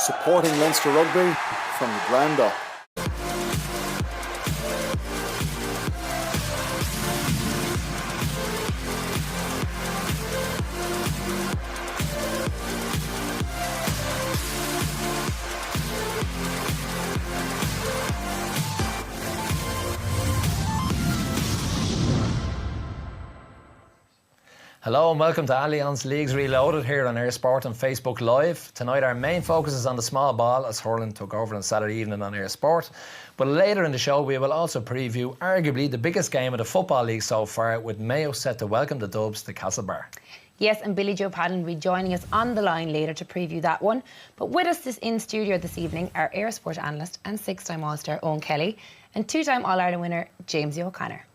supporting Leinster Rugby from the ground up. Hello and welcome to Allianz Leagues Reloaded here on Air Sport and Facebook Live. Tonight our main focus is on the small ball as hurling took over on Saturday evening on Air Sport. But later in the show we will also preview arguably the biggest game of the Football League so far, with Mayo set to welcome the Dubs to Castlebar. Yes, and Billy Joe Padden will be joining us on the line later to preview that one. But with us in studio this evening are Air Sport analyst and six-time All-Star Eoin Kelly and two-time All-Ireland winner Jamesie O'Connor.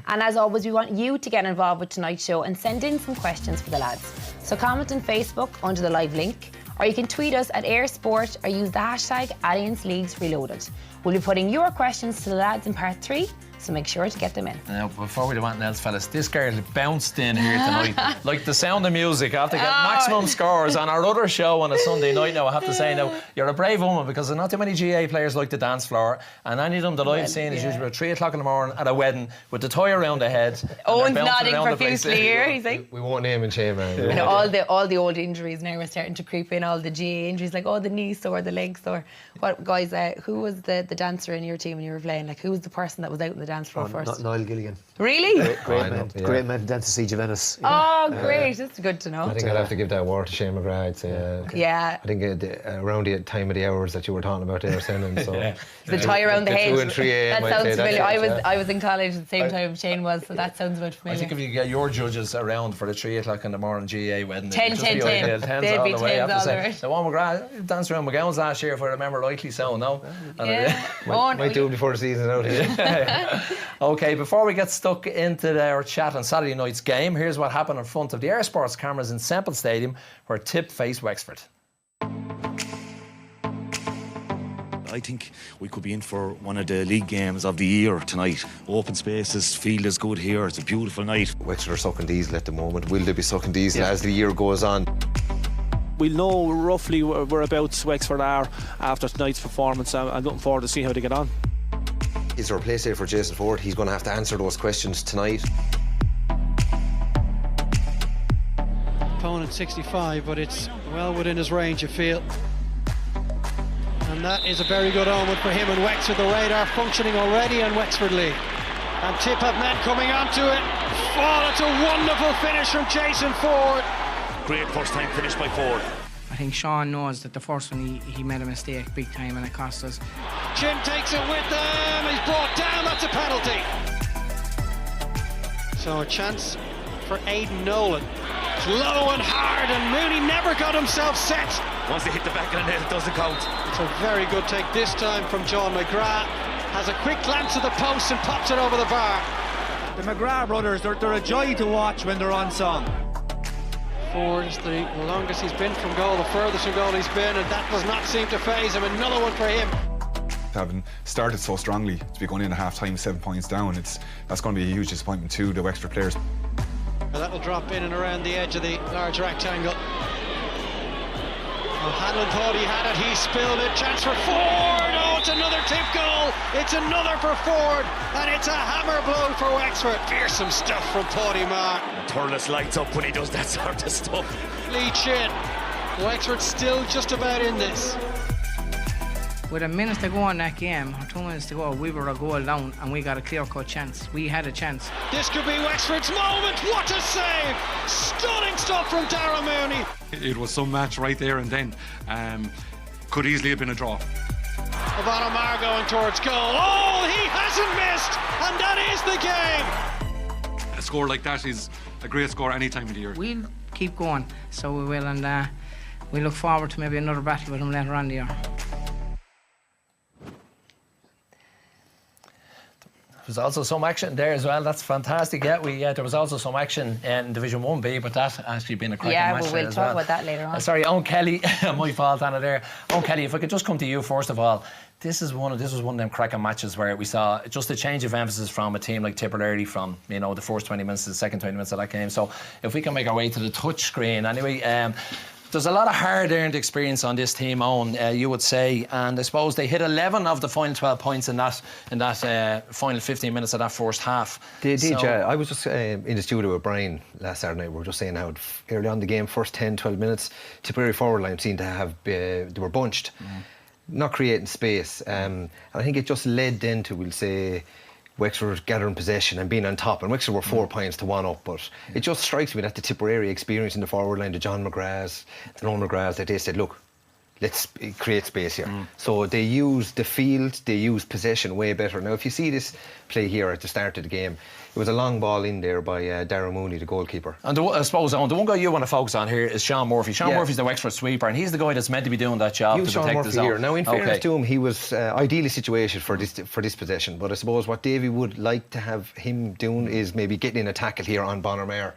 And as always, we want you to get involved with tonight's show and send in some questions for the lads. So comment on Facebook under the live link, or you can tweet us at Air Sport or use the hashtag Allianz Leagues Reloaded. We'll be putting your questions to the lads in part 3, so make sure to get them in. Now, before we do anything else, fellas, this girl bounced in here tonight like the Sound of Music. I have to get maximum scores on our other show on a Sunday night now. I have to say now, you're a brave woman, because there's not too many GA players like the dance floor, and any of them that I've seen is usually at 3 o'clock in the morning at a wedding with the tie around the head. Owen's nodding profusely here. He's like, we won't name and shame, man. You know, all the old injuries now are starting to creep in, all the GA injuries, like the knee sore, the leg sore. What, guys, who was the dancer in your team when you were playing? Like, who was the person that was out on the dance floor first? Niall Gilligan. Really? Great man, dance to see Juventus. Oh, great. That's good to know. I think I'd have to give that award to Shane McGrath. I'd say, yeah. I think around the time of the hours that you were talking about there, Senan. So the tie around the head. 2 and 3 a.m. That sounds familiar. I was in college at the same time Shane was, so that sounds about familiar. I think if you get your judges around for the 3 o'clock in the morning GA wedding, 10. They'd be 10s all the way. So Eoin McGrath danced around McGowan's last year, if I remember rightly, so no. Yeah. Might do it before the season's out here. Okay, before we get stuck into our chat on Saturday night's game, here's what happened in front of the Air Sports cameras in Semple Stadium, where Tip faced Wexford. I think we could be in for one of the league games of the year tonight. Open spaces, field is good here, it's a beautiful night. Wexford are sucking diesel at the moment. Will they be sucking diesel as the year goes on? We'll know roughly whereabouts Wexford are after tonight's performance. I'm looking forward to see how they get on. Is there a place there for Jason Ford? He's going to have to answer those questions tonight. Opponent 65, but it's well within his range, you feel. And that is a very good omen for him and Wexford. The radar functioning already on Wexford League. And Tip have men coming onto it. Oh, that's a wonderful finish from Jason Ford. Great first time finish by Ford. I think Sean knows that the first one he made a mistake big time and it cost us. Jim takes it with them. He's brought down. That's a penalty. So a chance for Aidan Nolan. It's low and hard, and Mooney never got himself set. Once they hit the back of the net, it doesn't count. It's a very good take this time from John McGrath. Has a quick glance at the post and pops it over the bar. The McGrath brothers, they're a joy to watch when they're on song. Ford is the longest he's been from goal, the furthest from goal he's been, and that does not seem to faze him. Another one for him. Having started so strongly, to be going in at half-time 7 points down, that's going to be a huge disappointment to the Wexford players. And that'll drop in and around the edge of the large rectangle. Well, Hanlon thought he had it, he spilled it. Chance for Ford. Oh, it's another tip goal. It's another for Ford, and it's a hammer blow for Wexford. Fearsome stuff from Paddy Marr. Thurles lights up when he does that sort of stuff. Leach in. Wexford still just about in this. With a minute to go in that game, or 2 minutes to go, we were a goal down and we got a clear-cut chance. We had a chance. This could be Wexford's moment. What a save! Stunning stuff from Darragh Mooney. It was some match right there and then. Could easily have been a draw. Ivana Marr going towards goal. Oh, he hasn't missed, and that is the game. A score like that is a great score any time of the year. We'll keep going, so we will, and we look forward to maybe another battle with them later on in the year. There's also some action there as well. That's fantastic. Yeah, there was also some action in Division 1B, but that actually been a cracking match. Yeah, we'll talk about that later on. Sorry, Eoin Kelly, my fault, Anna. There, Eoin Kelly. If I could just come to you first of all, this was one of them cracking matches where we saw just a change of emphasis from a team like Tipperary from the first 20 minutes to the second 20 minutes of that game. So if we can make our way to the touch screen anyway. There's a lot of hard-earned experience on this team, Eoin, you would say, and I suppose they hit 11 of the final 12 points in that final 15 minutes of that first half. They did, yeah. I was just in the studio with Brian last Saturday night. We were just saying how early on in the game, first 10, 12 minutes, Tipperary forward line seemed to have, they were bunched, not creating space. And I think it just led then to, we'll say, Wexford gathering possession and being on top, and Wexford were 4 points to 1 up, but it just strikes me that the Tipperary experience in the forward line, the John McGraths, the Noel McGraths, that they said, look, let's create space here. So they used the field, they used possession way better. Now if you see this play here at the start of the game, it was a long ball in there by Darren Mooney, the goalkeeper. And I suppose the one guy you want to focus on here is Sean Murphy. Sean Murphy's the Wexford sweeper, and he's the guy that's meant to be doing that job to protect the zone. Here. Now in fairness to him, he was ideally situated for this possession, but I suppose what Davy would like to have him doing is maybe getting in a tackle here on Bonnermare,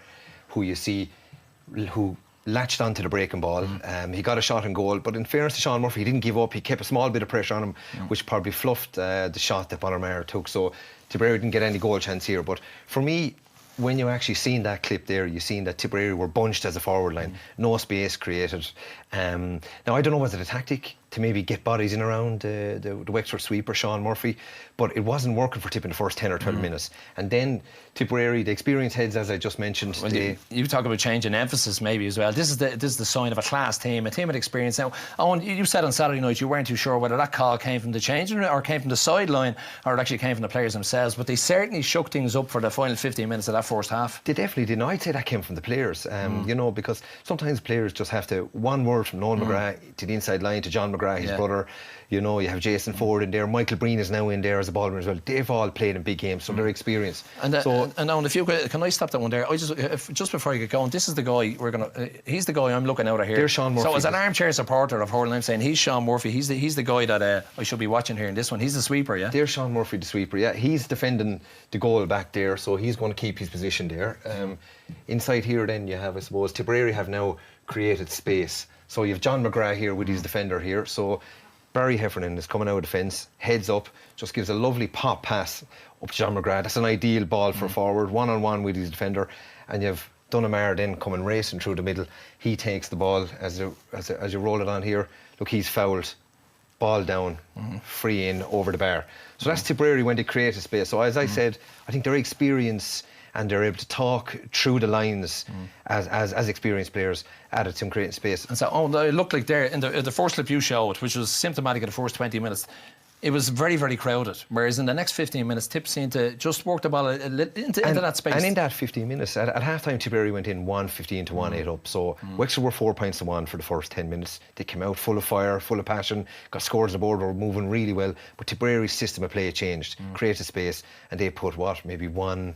who latched onto the breaking ball. He got a shot in goal, but in fairness to Sean Murphy, he didn't give up. He kept a small bit of pressure on him, which probably fluffed the shot that Bonnermare took. So Tipperary didn't get any goal chance here. But for me, when you actually seen that clip there, you seen that Tipperary were bunched as a forward line, no space created. Now I don't know, was it a tactic to maybe get bodies in around the Wexford sweeper, Sean Murphy, but it wasn't working for Tip in the first 10 or 12 minutes. And then Tipperary, the experienced heads, as I just mentioned, you talk about change in emphasis maybe as well. This is the sign of a class team, a team with experience. Now, Eoin, you said on Saturday night you weren't too sure whether that call came from the changing room or came from the sideline or it actually came from the players themselves, but they certainly shook things up for the final 15 minutes of that first half. They definitely did. No, I'd say that came from the players, you know, because sometimes players just have to, one word from Noel McGrath to the inside line to John McGrath, his brother, you know, you have Jason Ford in there, Michael Breen is now in there as a ballman as well. They've all played in big games, so they're experienced. And Eoin, if you could, can I stop that one there? Just before I get going, this is the guy he's the guy I'm looking out at here. There's Sean Murphy. So as an armchair supporter of hurling, I'm saying he's Sean Murphy. He's the guy that I should be watching here in this one. He's the sweeper, yeah? There's Sean Murphy, the sweeper, yeah. He's defending the goal back there, so he's going to keep his position there. Inside here then you have, I suppose, Tipperary have now created space. So you have John McGrath here with his defender here. So Barry Heffernan is coming out of defence, heads up, just gives a lovely pop pass up to John McGrath. That's an ideal ball for forward, one-on-one with his defender. And you have Dunamar then coming racing through the middle. He takes the ball as you roll it on here. Look, he's fouled. Ball down, free in over the bar. So that's Tipperary when they create a space. So as I said, I think their experience and they're able to talk through the lines as experienced players added some creating space. And so, it looked like there in the first clip you showed, which was symptomatic of the first 20 minutes, it was very, very crowded. Whereas in the next 15 minutes, Tip seemed to just work the ball into that space. And in that 15 minutes, at half-time, Tipperary went in 1-15 to 1-8 up. So Wexford were 4 points to 1 for the first 10 minutes. They came out full of fire, full of passion, got scores on the board, were moving really well. But Tipperary's system of play changed, created space, and they put maybe 1-11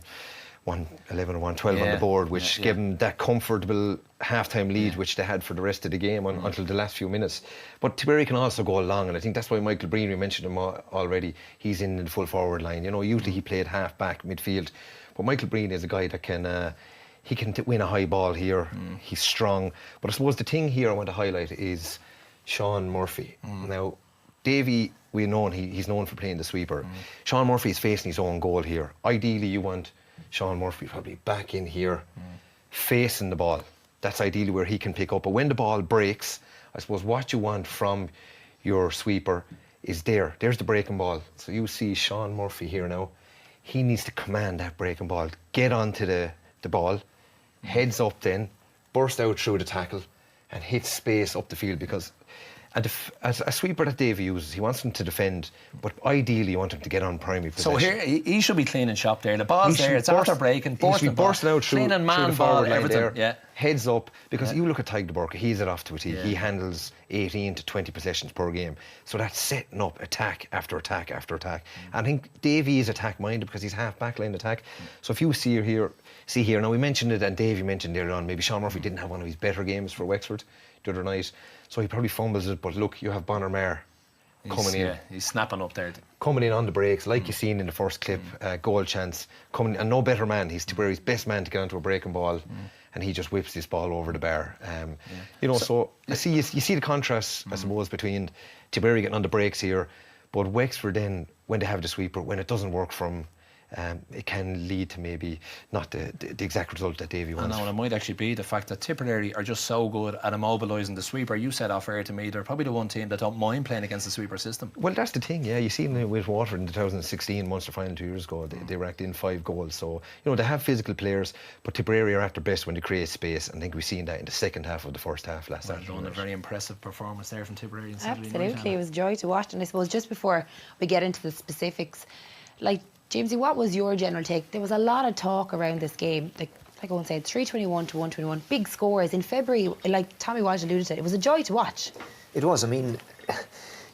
or 1-12 on the board, which gave them that comfortable half-time lead which they had for the rest of the game until the last few minutes. But Tipperary can also go long, and I think that's why Michael Breen, we mentioned him already, he's in the full forward line. You know, usually he played half-back, midfield, but Michael Breen is a guy that can he can win a high ball here. He's strong. But I suppose the thing here I want to highlight is Sean Murphy. Now, Davy, he's known for playing the sweeper. Sean Murphy is facing his own goal here. Ideally, you want Sean Murphy probably back in here, facing the ball. That's ideally where he can pick up. But when the ball breaks, I suppose what you want from your sweeper is there. There's the breaking ball. So you see Sean Murphy here now. He needs to command that breaking ball, get onto the ball, heads up then, burst out through the tackle and hit space up the field, because as a sweeper that Davy uses, he wants him to defend, but ideally you want him to get on primary possession. So here, he should be cleaning shop there. The ball's there, it's after breaking, bursting out through the forward line there, heads up, because you look at Tyke de Burke, he's it off to a tee. He handles 18 to 20 possessions per game. So that's setting up attack after attack after attack. And I think Davy is attack-minded because he's half-back line attack. So if you see here, now we mentioned it and Davy mentioned earlier on, maybe Sean Murphy didn't have one of his better games for Wexford the other night, so he probably fumbles it, but look, you have Bonnermare coming in. He's snapping up there. Coming in on the breaks, like you seen in the first clip, goal chance, coming, and no better man, he's Tipperary's best man to get onto a breaking ball, and he just whips this ball over the bar. You know, so you see the contrast, I suppose, between Tipperary getting on the breaks here, but Wexford then, when they have the sweeper, when it doesn't work from it can lead to maybe not the exact result that Davy wants. I know, and it might actually be the fact that Tipperary are just so good at immobilising the sweeper. You said off air to me, they're probably the one team that don't mind playing against the sweeper system. Well, that's the thing, yeah. You seen it with Waterford in the 2016 Munster final 2 years ago. They racked in 5 goals. So, they have physical players, but Tipperary are at their best when they create space. And I think we've seen that in the second half of the first half last Saturday. A very impressive performance there from Tipperary. Absolutely, it was a joy to watch. And I suppose just before we get into the specifics, like, Jamesie, what was your general take? There was a lot of talk around this game. Like Owen said, 321 to 121, big scores in February. Like Tommy Walsh alluded to, it was a joy to watch. It was. I mean,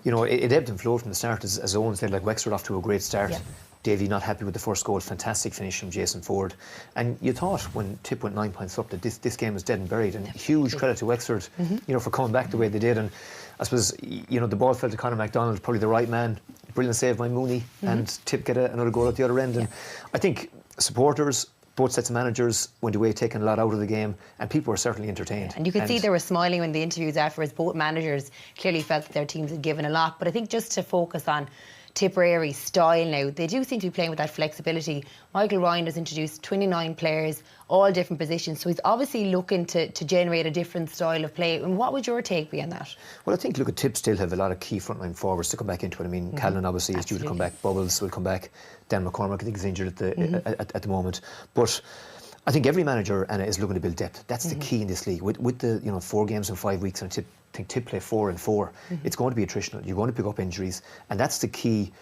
it ebbed and flowed from the start, as Owen said. Like, Wexford off to a great start. Yeah. Davy not happy with the first goal. Fantastic finish from Jason Ford. And you thought when Tip went 9 points up that this game was dead and buried. And huge credit to Wexford, for coming back the way they did. And I suppose, the ball fell to Conor MacDonald, probably the right man. Brilliant save by Mooney, and Tip get another goal at the other end. And I think supporters, both sets of managers, went away taking a lot out of the game, and people were certainly entertained. Yeah, and you could see they were smiling when the interviews afterwards. Both managers clearly felt that their teams had given a lot. But I think just to focus on Tipperary's style now, they do seem to be playing with that flexibility. Michael Ryan has introduced 29 players, all different positions, so he's obviously looking to generate a different style of play. And what would your take be on that? Well, I think, look, at Tip still have a lot of key frontline forwards to come back into it. I mean, Callan obviously is due to come back, Bubbles will come back, Dan McCormack I think is injured at the moment. But I think every manager, Anna, is looking to build depth. That's the key in this league. With the 4 games in 5 weeks, and I think Tip play 4 and 4. It's going to be attritional. You're going to pick up injuries, and that's the key,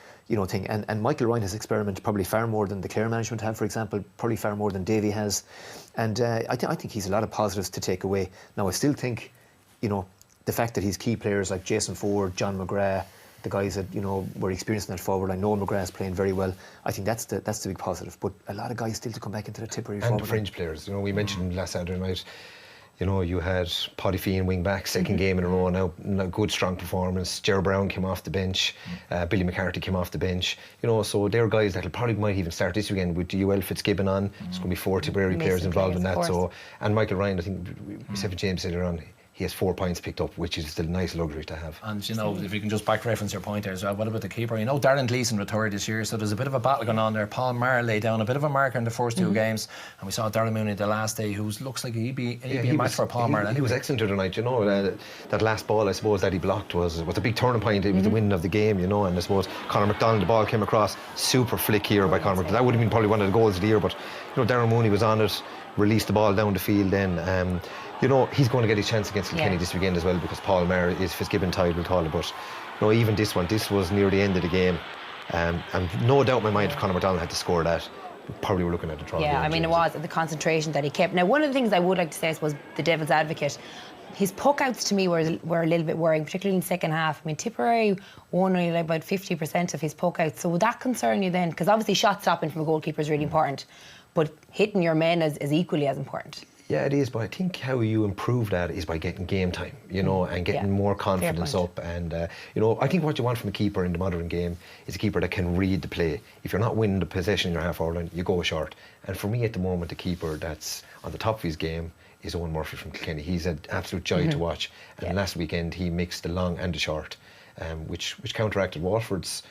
thing. And Michael Ryan has experimented probably far more than the Clare management have, for example, probably far more than Davy has. And I think he's a lot of positives to take away. Now, I still think, the fact that he's key players like Jason Ford, John McGrath, the guys that were experienced in that forward. I know McGrath's playing very well. I think that's the big positive. But a lot of guys still to come back into the Tipperary forward. And the fringe players. We mentioned last Saturday night. You had Paddy Feehan wing back, second game in a row now, good strong performance. Ger Brown came off the bench, Billy McCarthy came off the bench. So they're guys that probably might even start this weekend with UL Fitzgibbon on. There's going to be 4 Tipperary players involved in that. So, and Michael Ryan, I think myself and James said earlier on, he has 4 points picked up, which is still a nice luxury to have. And if you can just back reference your point there as well, what about the keeper? Darren Gleeson retired this year, so there's a bit of a battle going on there. Paul Maher laid down a bit of a marker in the first 2 games, and we saw Darren Mooney the last day, who looks like he'd be a match for Paul Maher. He was excellent tonight, that last ball, I suppose, that he blocked was a big turning point. It was the winning of the game, and I suppose Conor MacDonald, the ball came across, super flick here by Conor MacDonald. That would have been probably one of the goals of the year, but Darren Mooney was on it, released the ball down the field then. He's going to get his chance against Kilkenny this weekend as well, because Paul Maher is Fitzgibbon tied, we'll call it. But even this was near the end of the game. And no doubt in my mind if Conor MacDonald had to score that, we probably were looking at a draw. Yeah, I mean, it was the concentration that he kept. Now, one of the things I would like to say was the devil's advocate. His puck-outs to me were a little bit worrying, particularly in the second half. I mean, Tipperary won only about 50% of his puck-outs. So would that concern you then? Because obviously shot stopping from a goalkeeper is really important, but hitting your men is equally as important. Yeah, it is, but I think how you improve that is by getting game time, and getting more confidence up. And, I think what you want from a keeper in the modern game is a keeper that can read the play. If you're not winning the possession in your half-hour line, you go short. And for me at the moment, the keeper that's on the top of his game is Owen Murphy from Kilkenny. He's an absolute joy to watch. And last weekend, he mixed the long and the short, which counteracted Waterford's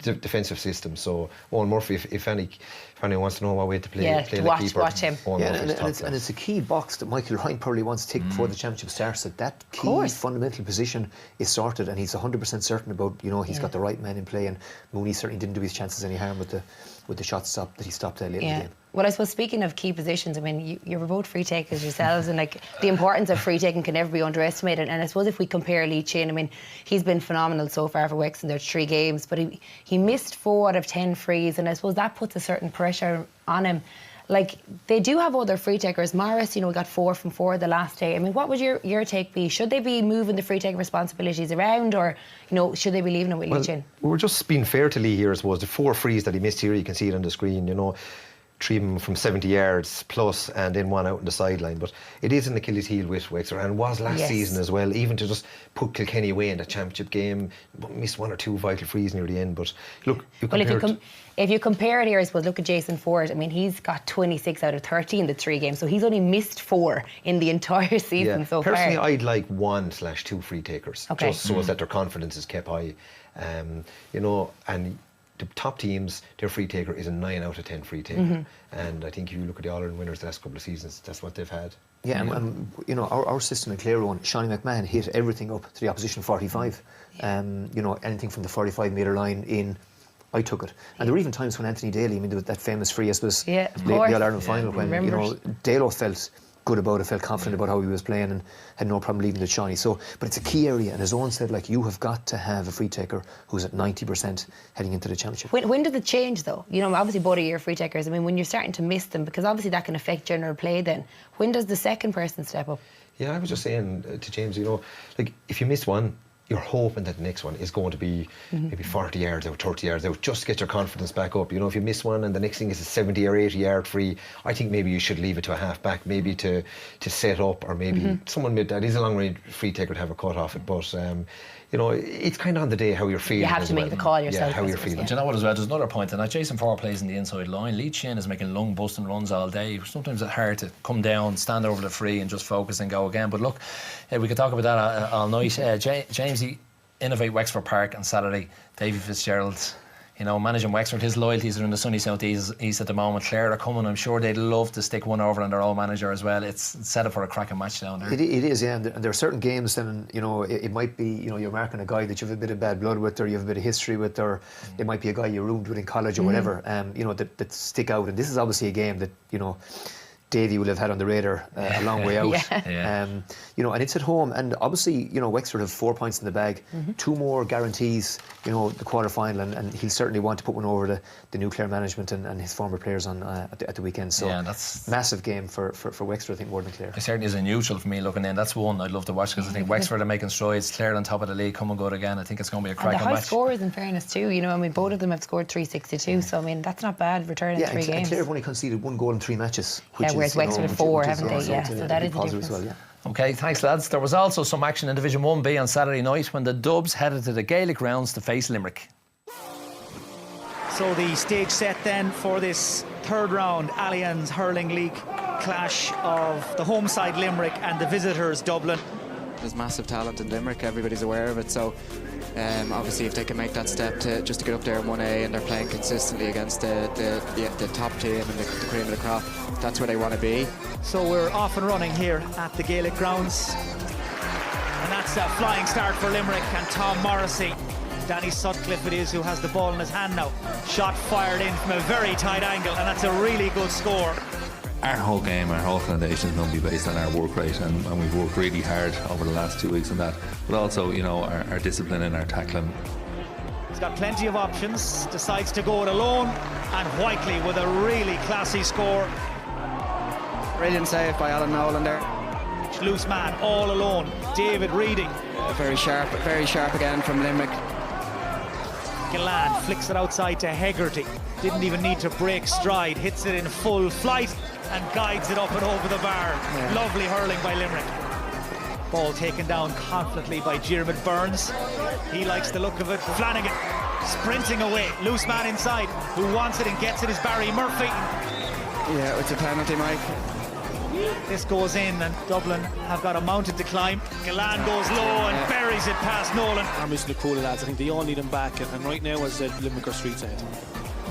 defensive system. So Owen Murphy, if anyone wants to know what way to play the keeper, watch him. And it's a key box that Michael Ryan probably wants to tick before the championship starts, that key fundamental position is sorted, and he's 100% certain about he's got the right man in play. And Mooney certainly didn't do his chances any harm with the shot stop that he stopped late in the game. Well, I suppose speaking of key positions, I mean, you're both free takers yourselves, and the importance of free taking can never be underestimated. And I suppose if we compare Lee Chin, I mean, he's been phenomenal so far for Wexford in their 3 games, but he missed 4 out of 10 frees, and I suppose that puts a certain pressure on him. Like, they do have other free takers. Morris, got 4 from 4 the last day. I mean, what would your take be? Should they be moving the free taking responsibilities around, or should they be leaving it with Lee Chin? We're just being fair to Lee here, I suppose. The 4 frees that he missed here, you can see it on the screen. 3 of them from 70 yards plus, and then 1 out on the sideline. But it is an Achilles heel with Wexford, and was last season as well, even to just put Kilkenny away in the championship game, missed 1 or 2 vital frees near the end. But look, if you compare it here, I suppose, look at Jason Ford. I mean, he's got 26 out of 30 in the 3 games, so he's only missed 4 in the entire season so far. Personally, I'd like 1/2 free takers, just so that their confidence is kept high. And the top teams, their free taker is a 9 out of 10 free taker. And I think if you look at the All-Ireland winners the last couple of seasons, that's what they've had. Yeah, and you know, our system in Clare one, Shawnee McMahon hit everything up to the opposition 45. You know, anything from the 45-metre line in, I took it. And there were even times when Anthony Daly, I mean, there was that famous free, I suppose, the All-Ireland final, when, you know, Dalo felt good about it, felt confident about how he was playing and had no problem leaving the Shawnee. So, but it's a key area, and as Owen said, like, you have got to have a free taker who's at 90% heading into the championship. When does it change though? You know, obviously both of your free takers, I mean, when you're starting to miss them, because obviously that can affect general play then, when does the second person step up? Yeah, I was just saying to James, you know, like, if you miss one, you're hoping that the next one is going to be maybe 40 yards out, 30 yards out, just to get your confidence back up. You know, if you miss one and the next thing is a 70 or 80 yard free, I think maybe you should leave it to a half back, maybe to set up, or maybe someone that is a long range free taker to have a cut off it. But you know, it's kind of on the day how you're feeling. You have to make the call yourself. Yeah, how you're feeling. Do you know what as well? There's another point, and Jason Farr plays in the inside line. Lee Chin is making long busting runs all day. Sometimes it's hard to come down, stand over the free and just focus and go again. But look, we could talk about that all night. Jamesie, innovate Wexford Park on Saturday. Davy Fitzgerald, you know, managing Wexford, his loyalties are in the sunny south east at the moment. Clare are coming, I'm sure they'd love to stick one over on their old manager as well. It's set up for a cracking match down there. It is, yeah, and there are certain games then, you know, it might be, you know, you're marking a guy that you have a bit of bad blood with, or you have a bit of history with, or it might be a guy you roomed with in college or whatever, you know, that stick out. And this is obviously a game that, you know, Davy will have had on the radar a long way out. You know, and it's at home, and obviously, you know, Wexford have 4 points in the bag, 2 more guarantees, you know, the quarter final, and he'll certainly want to put one over the New Clare management and his former players on at the weekend. So that's massive game for Wexford, I think, more than Clare. It certainly is a neutral for me looking in. That's one I'd love to watch, because I think Wexford are making strides. Clare on top of the league, come and go again. I think it's going to be a cracking match. And the high scores, in fairness too, you know, I mean, both of them have scored 362, so I mean, that's not bad return in 3 games. And Clare have only conceded 1 goal in 3 matches, which whereas is, Wexford have 4, haven't they? Yeah, so that is a difference. as well, yeah. OK, thanks lads. There was also some action in Division 1B on Saturday night when the Dubs headed to the Gaelic grounds to face Limerick. So the stage set then for this third round Allianz Hurling League clash of the home side Limerick and the visitors Dublin. There's massive talent in Limerick, everybody's aware of it, so obviously if they can make that step to just to get up there in 1A, and they're playing consistently against the top team and the cream of the crop, that's where they want to be. So we're off and running here at the Gaelic grounds, and that's a flying start for Limerick and Tom Morrissey. Danny Sutcliffe it is who has the ball in his hand now. Shot fired in from a very tight angle, and that's a really good score. Our whole game, our whole foundation is going to be based on our work rate, and we've worked really hard over the last 2 weeks on that, but also, you know, our discipline and our tackling. He's got plenty of options, decides to go it alone, and Whiteley with a really classy score. Brilliant save by Alan Nolan there. Loose man all alone, David Reading. Very sharp again from Limerick. Gillan flicks it outside to Hegarty. Didn't even need to break stride, hits it in full flight and guides it up and over the bar. Yeah. Lovely hurling by Limerick. Ball taken down confidently by Diarmuid Burns. He likes the look of it. Flanagan sprinting away. Loose man inside. Who wants it and gets it is Barry Murphy. Yeah, it's a penalty, Mike. This goes in, and Dublin have got a mountain to climb. Gillan goes low and buries it past Nolan. I'm missing the cool lads. I think they all need him back, and right now, as Limerick are streets ahead.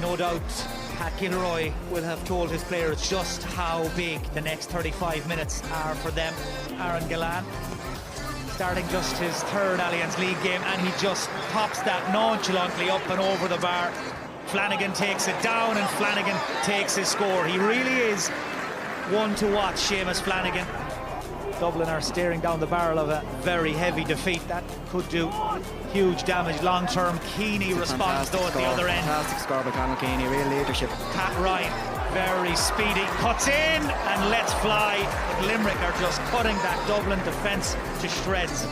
No doubt Pat Gilroy will have told his players just how big the next 35 minutes are for them. Aaron Gillan starting just his 3rd Allianz League game, and he just pops that nonchalantly up and over the bar. Flanagan takes it down, and Flanagan takes his score. He really is one to watch, Seamus Flanagan. Dublin are staring down the barrel of a very heavy defeat. That could do huge damage long-term. Keeney responds though at the other end. Fantastic score by Conor Keeney, real leadership. Pat Ryan, very speedy, cuts in and lets fly. But Limerick are just cutting that Dublin defence to shreds.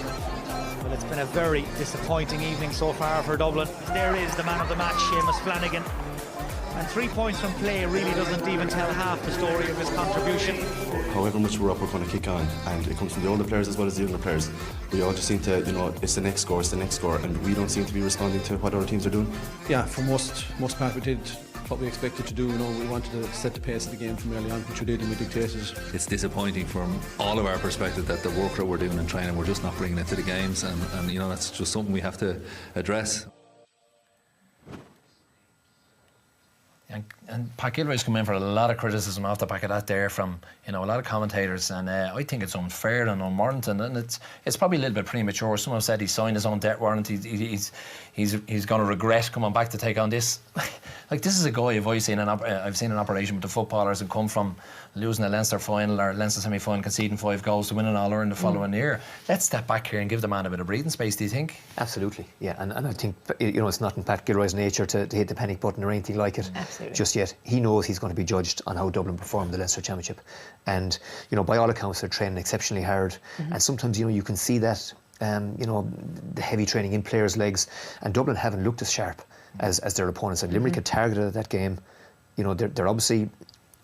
Well, it's been a very disappointing evening so far for Dublin. There is the man of the match, Seamus Flanagan. And 3 points from play really doesn't even tell half the story of his contribution. However much we're up, we're going to kick on, and it comes from the older players as well as the younger players. We all just seem to, you know, it's the next score, and we don't seem to be responding to what other teams are doing. Yeah, for most part we did what we expected to do. You know, we wanted to set the pace of the game from early on, which we did, and we dictated. It's disappointing from all of our perspective that the work that we're doing in training, we're just not bringing it to the games, and you know, that's just something we have to address. And Pat Gilroy's come in for a lot of criticism off the back of that there from a lot of commentators, and I think it's unfair and unwarranted, and it's probably a little bit premature. Someone said he signed his own debt warrant. He's going to regret coming back to take on this. Like, this is a guy I've seen in operation with the footballers and come from losing a Leinster final or Leinster semi-final, conceding 5 goals to win an All-Ireland the following year. Let's step back here and give the man a bit of breathing space, do you think? Absolutely, yeah. And I think it's not in Pat Gilroy's nature to hit the panic button or anything like it. Absolutely. Just yet. He knows he's going to be judged on how Dublin performed the Leinster Championship, and by all accounts they're training exceptionally hard, and sometimes you can see that the heavy training in players' legs, and Dublin haven't looked as sharp as their opponents. And Limerick had targeted that game. They're obviously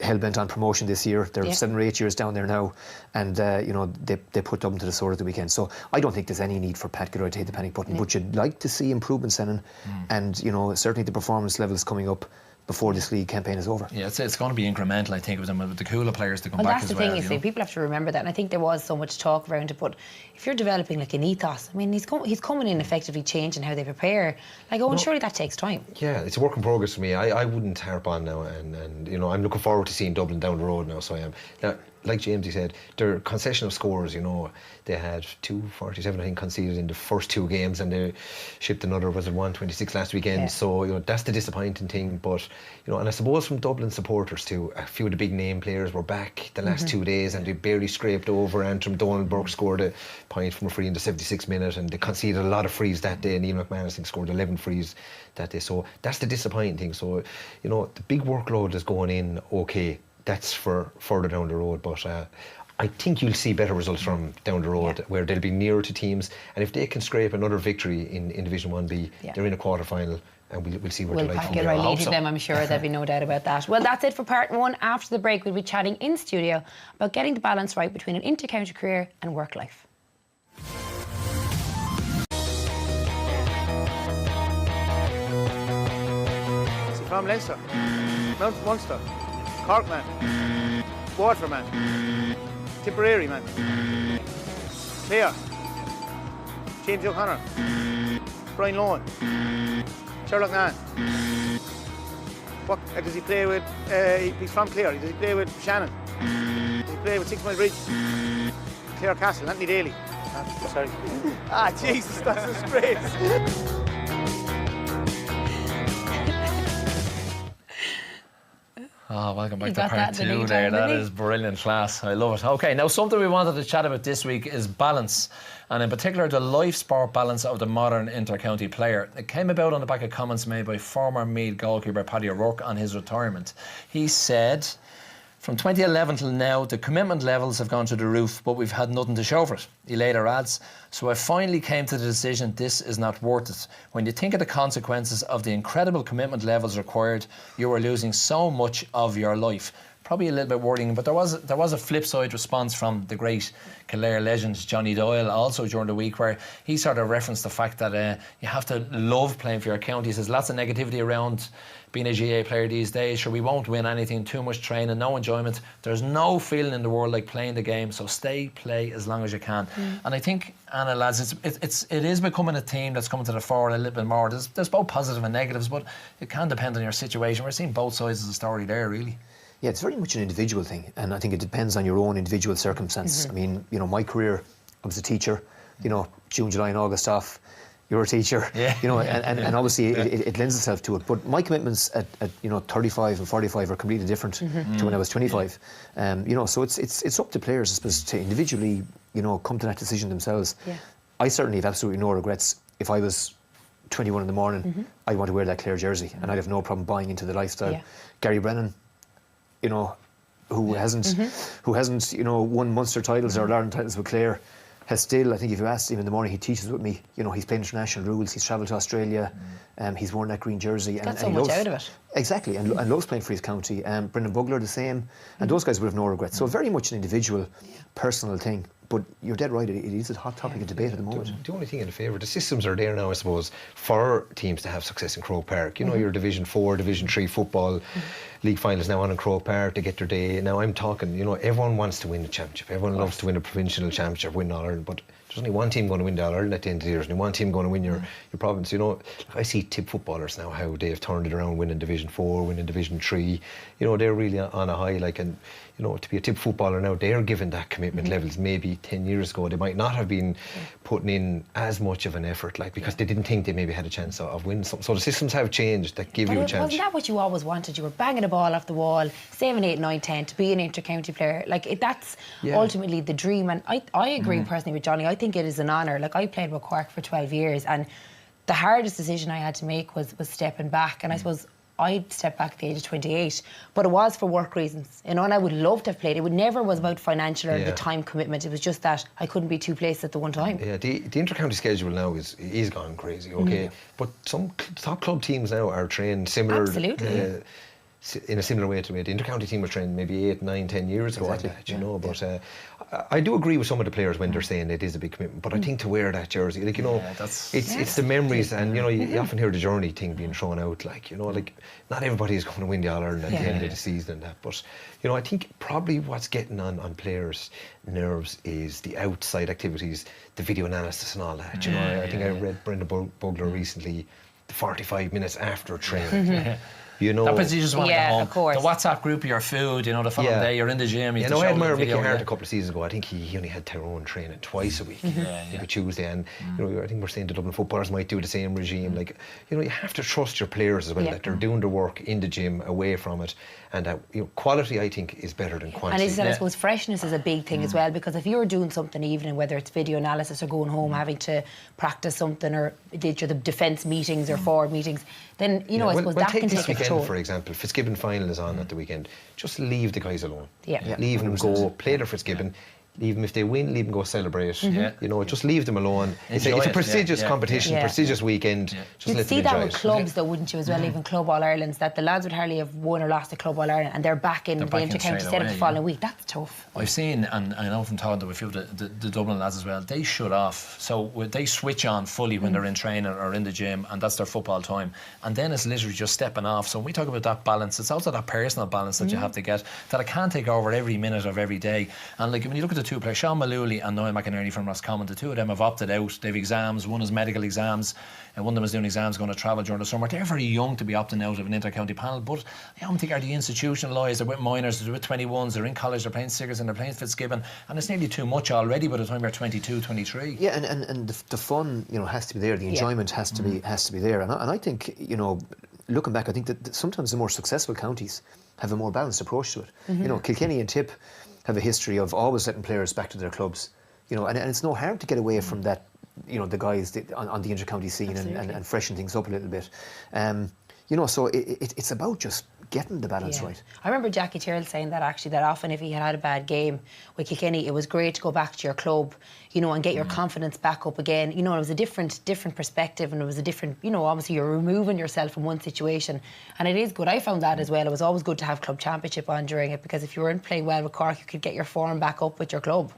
hell-bent on promotion this year. They're 7 or 8 years down there now, and they put Dublin to the sword at the weekend. So I don't think there's any need for Pat Gilroy to hit the panic button, but you'd like to see improvements in, and certainly the performance levels coming up before this league campaign is over. Yeah, it's going to be incremental, I think, with the cooler players to come back as well. That's the thing, you see, people have to remember that, and I think there was so much talk around it, but if you're developing like an ethos, I mean, he's coming in effectively changing how they prepare. Like, surely that takes time. Yeah, it's a work in progress for me. I wouldn't harp on now, and I'm looking forward to seeing Dublin down the road now, so I am. Now, like Jamesy said, their concession of scores, they had 247, I think, conceded in the first 2 games, and they shipped another, 126 last weekend. Yeah. So, that's the disappointing thing. But, and I suppose from Dublin supporters too, a few of the big name players were back the last 2 days, and they barely scraped over. Antrim Donald Burke scored a point from a free in the 76th minute, and they conceded a lot of frees that day. Neil McManus, I think, scored 11 frees that day. So that's the disappointing thing. So, the big workload is going in okay. That's for further down the road, but I think you'll see better results from down the road, where they'll be nearer to teams, and if they can scrape another victory in Division 1B, they're in a quarter-final, and we'll see what they're like. Pat Gilroy leading them, I'm sure. There'll be no doubt about that. Well, that's it for part 1. After the break, we'll be chatting in studio about getting the balance right between an inter-county career and work life. Is he from Leinster? Mount Munster? Cork man, Waterford man, Tipperary man, Clare, Jamesie O'Connor, Brian Lohan, Sherlock Nan. What does he play with? He's from Clare. Does he play with Shannon? Does he play with 6 Mile Bridge? Clare Castle, Anthony Daly. Sorry. Jesus, that's a disgrace. Welcome back to part 2 there. That is brilliant class. I love it. Okay, now something we wanted to chat about this week is balance, and in particular the life sport balance of the modern inter-county player. It came about on the back of comments made by former Meath goalkeeper Paddy O'Rourke on his retirement. He said, from 2011 till now, the commitment levels have gone to the roof, but we've had nothing to show for it. He later adds, so I finally came to the decision this is not worth it. When you think of the consequences of the incredible commitment levels required, you are losing so much of your life. Probably a little bit worrying, but there was a flip side response from the great Kildare legend Johnny Doyle also during the week, where he sort of referenced the fact that you have to love playing for your county. He says lots of negativity around being a GA player these days. Sure, we won't win anything, too much training, no enjoyment. There's no feeling in the world like playing the game, so play as long as you can. And I think, Anna, lads, it is becoming a team that's coming to the fore a little bit more. There's both positive and negatives, but it can depend on your situation. We're seeing both sides of the story there, really. Yeah, it's very much an individual thing, and I think it depends on your own individual circumstance. I mean, my career, I was a teacher, June, July and August off, you're a teacher, and obviously it lends itself to it. But my commitments at 35 and 45 are completely different to when I was 25. So it's up to players, I suppose, to individually, come to that decision themselves. Yeah. I certainly have absolutely no regrets. If I was 21 in the morning, I'd want to wear that Clare jersey, and I'd have no problem buying into the lifestyle. Yeah. Gary Brennan, who hasn't won Munster titles or Ireland titles with Clare, has still, I think if you asked him in the morning, he teaches with me. He's played international rules, he's travelled to Australia, he's worn that green jersey. Got so much out of it. Exactly, and loves playing for his county. Brendan Bugler the same, and those guys would have no regrets. So very much an individual, personal thing. But you're dead right, it is a hot topic of debate at the moment. The only thing in favour, the systems are there now, I suppose, for teams to have success in Croke Park. Your Division 4, Division 3 football, league finals now on in Croke Park to get their day. Now I'm talking, everyone wants to win the championship. Everyone loves to win a provincial championship, win All Ireland, but there's only one team going to win the All-Ireland at the end of the year. There's only one team going to win your province. You know, I see Tip footballers now, how they've turned it around, winning Division 4, winning Division 3. You know, they're really on a high. Like, and you know, to be a Tip footballer now, they're given that commitment levels. Maybe 10 years ago, they might not have been putting in as much of an effort, like, because they didn't think they maybe had a chance of winning something. So the systems have changed that give you a chance. Wasn't that what you always wanted? You were banging the ball off the wall, 7, 8, 9, 10 to be an inter-county player. Like, that's ultimately the dream. And I agree personally with Johnny. I think it is an honour. Like, I played with Cork for 12 years, and the hardest decision I had to make was stepping back. And I suppose I stepped back at the age of 28, but it was for work reasons, you know, and I would love to have played. It never was about financial or the time commitment. It was just that I couldn't be two places at the one time. Yeah, the inter-county schedule now is gone crazy, okay? But some top club teams now are trained similar. Absolutely. In a similar way to the inter-county team was trained maybe 8, 9, 10 years ago, like that, you know. But I do agree with some of the players when they're saying it is a big commitment. But I think to wear that jersey, like, you know, it's the memories, and you know, you often hear the journey thing being thrown out, like, you know, like, not everybody is going to win the All-Ireland at the end of the season and that. But you know, I think probably what's getting on players' nerves is the outside activities, the video analysis and all that. You know, I think I read Brenda Bugler recently, the 45 minutes after training. You know, that you just want to go home. Of course. The WhatsApp group of your food, you know, the following day you're in the gym. You know, I admire Mickey Hart a couple of seasons ago. I think he only had Tyrone training twice a week, maybe Tuesday, and you know, I think we're saying the Dublin footballers might do the same regime. Like, you know, you have to trust your players as well, that they're doing the work in the gym, away from it, and that, you know, quality, I think, is better than quantity. And I suppose freshness is a big thing as well, because if you're doing something evening, whether it's video analysis or going home having to practice something, or the defence meetings or forward meetings, then, you know, I suppose that can take a toll. For example, Fitzgibbon final is on at the weekend. Just leave the guys alone. Leave 100%. them go play their Fitzgibbon. Leave them, if they win, leave them go celebrate. You know, just leave them alone. It's a prestigious competition, prestigious weekend. Just You'd let see them enjoy that with clubs, though, wouldn't you, as well? Even Club All-Irelands, that the lads would hardly have won or lost a Club All-Ireland, and they're back in the inter-county set up the following week. That's tough. I've seen, and I know from talking to a few of the Dublin lads as well, they shut off. So they switch on fully when they're in training or in the gym, and that's their football time. And then it's literally just stepping off. So when we talk about that balance, it's also that personal balance that you have to get, that I can't take over every minute of every day. And like, when you look at the two players, Sean Malou and Noel McInerney from Roscommon, the two of them have opted out. They've exams, one is medical exams, and one of them is doing exams, going to travel during the summer. They're very young to be opting out of an inter-county panel, but I don't think are the institutionalised. They're with minors, they're with 21s, they're in college, they're playing Siggers and they're playing Fitzgibbon, and it's nearly too much already by the time you're 22, 23. Yeah, and the fun, you know, has to be there. The enjoyment has to be there. And I think, you know, looking back, I think that sometimes the more successful counties have a more balanced approach to it. You know, Kilkenny and Tip have a history of always letting players back to their clubs. You know, and it's no harm to get away from that, you know, the guys on the inter-county scene and freshen things up a little bit. You know, so it's about just getting the balance right. I remember Jackie Tyrrell saying that, actually, that often if he had a bad game with Kilkenny, it was great to go back to your club, you know, and get your confidence back up again. You know, it was a different perspective, and it was a different, you know, obviously you're removing yourself from one situation, and it is good. I found that as well. It was always good to have club championship on during it, because if you weren't playing well with Cork, you could get your form back up with your club.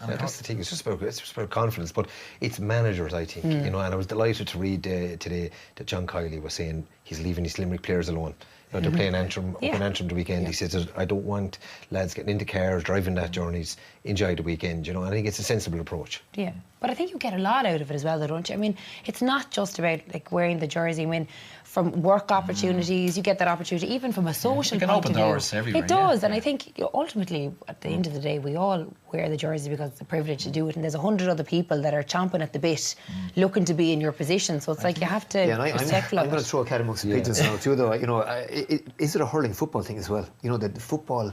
Yeah, that's the thing. It's just about confidence, but it's managers, I think. You know, and I was delighted to read today that John Kiley was saying he's leaving his Limerick players alone. You know, they're playing Antrim, up in Antrim the weekend. He says, I don't want lads getting into cars, driving that journeys, enjoy the weekend, you know. I think it's a sensible approach. Yeah, but I think you get a lot out of it as well, though, don't you? I mean, it's not just about like wearing the jersey. I mean, from work opportunities, you get that opportunity, even from a social point of view. It can open doors everywhere. It does, and I think, you know, ultimately, at the end of the day, we all wear the jersey because it's a privilege to do it, and there's 100 other people that are chomping at the bit, looking to be in your position. So it's like you have to be respectful of it. I'm going to throw a cat amongst the pigeons now too, though. You know, is it a hurling football thing as well? You know, the football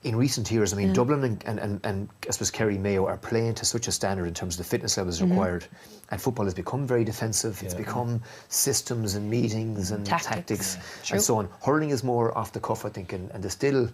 in recent years, I mean, Dublin and I suppose Kerry, Mayo are playing to such a standard in terms of the fitness levels required, and football has become very defensive. It's become systems and meetings and tactics and so on. Hurling is more off the cuff, I think, and there's still,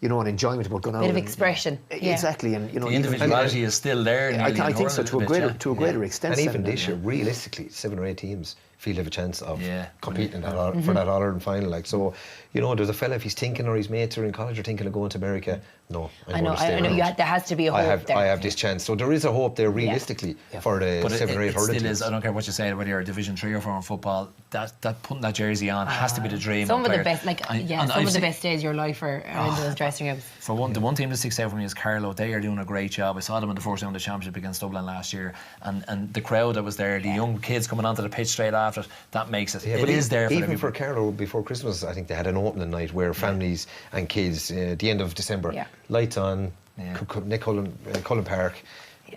you know, an enjoyment about going out. Bit of expression. Exactly, and you know, the individuality is still there. I think so, to a greater extent. And even this year, realistically, 7 or 8 teams feel they have a chance of competing for that All-Ireland final. Like, so, you know, there's a fella, if he's thinking, or his mates are in college, or thinking of going to America, No, I know. There has to be a hope there. I have this chance. So there is a hope there realistically for the 7 or 8 hurling still teams. is. I don't care what you say, whether you're a Division 3 or 4 in football. That putting that jersey on has to be the dream. Some of the best, some of the best days of your life are in those dressing rooms. For one, the one team that sticks out for me is Carlow. They are doing a great job. I saw them in the first round of the championship against Dublin last year, and the crowd that was there, the young kids coming onto the pitch straight after it, that makes it. It is there for even everybody. for Carlow before Christmas. I think they had an opening night where families and kids, at the end of December, lights on. Cullen Park,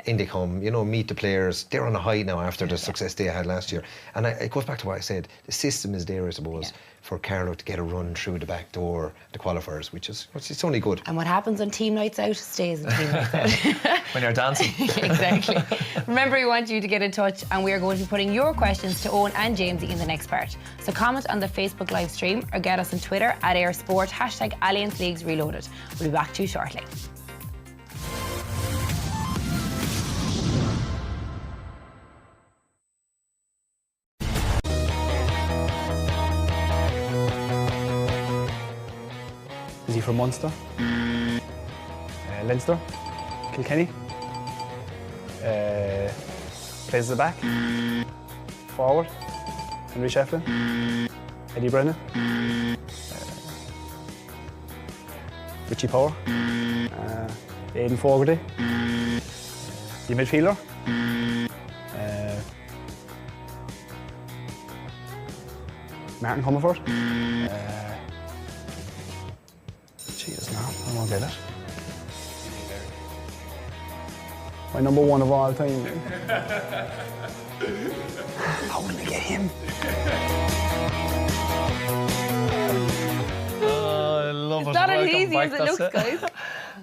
in they come, meet the players. They're on a high now after the success they had last year. And it goes back to what I said. The system is there, I suppose, for Carlow to get a run through the back door, the qualifiers, which it's only good. And what happens on team nights out stays on team nights out. When you're dancing. Exactly. Remember, we want you to get in touch, and we are going to be putting your questions to Eoin and Jamesie in the next part. So comment on the Facebook live stream or get us on Twitter at @AirSport, #Allianz Leagues Reloaded. We'll be back to you shortly. Is he from Munster? Leinster? Kilkenny? Plays at the back? Forward? Henry Shefflin? Eddie Brennan? Richie Power? Aidan Fogarty? The midfielder? Martin Comerford? Jesus, no, I won't get it. My number one of all time. How will I get him? I love it. It's not as Welcome easy back. as it looks, guys.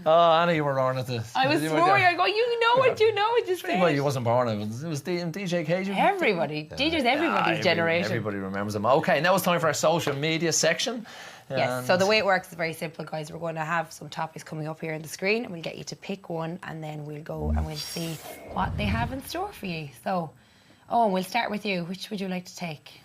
Oh, Anna, you were roaring at this. I was roaring. I go, you know what you said. Well, you wasn't born. It was DJ Cajun. Everybody. DJ's everybody's generation. Everybody remembers them. Okay, now it's time for our social media section. Yes, so the way it works is very simple, guys. We're going to have some topics coming up here on the screen, and we'll get you to pick one, and then we'll go and we'll see what they have in store for you. So, we'll start with you. Which would you like to take?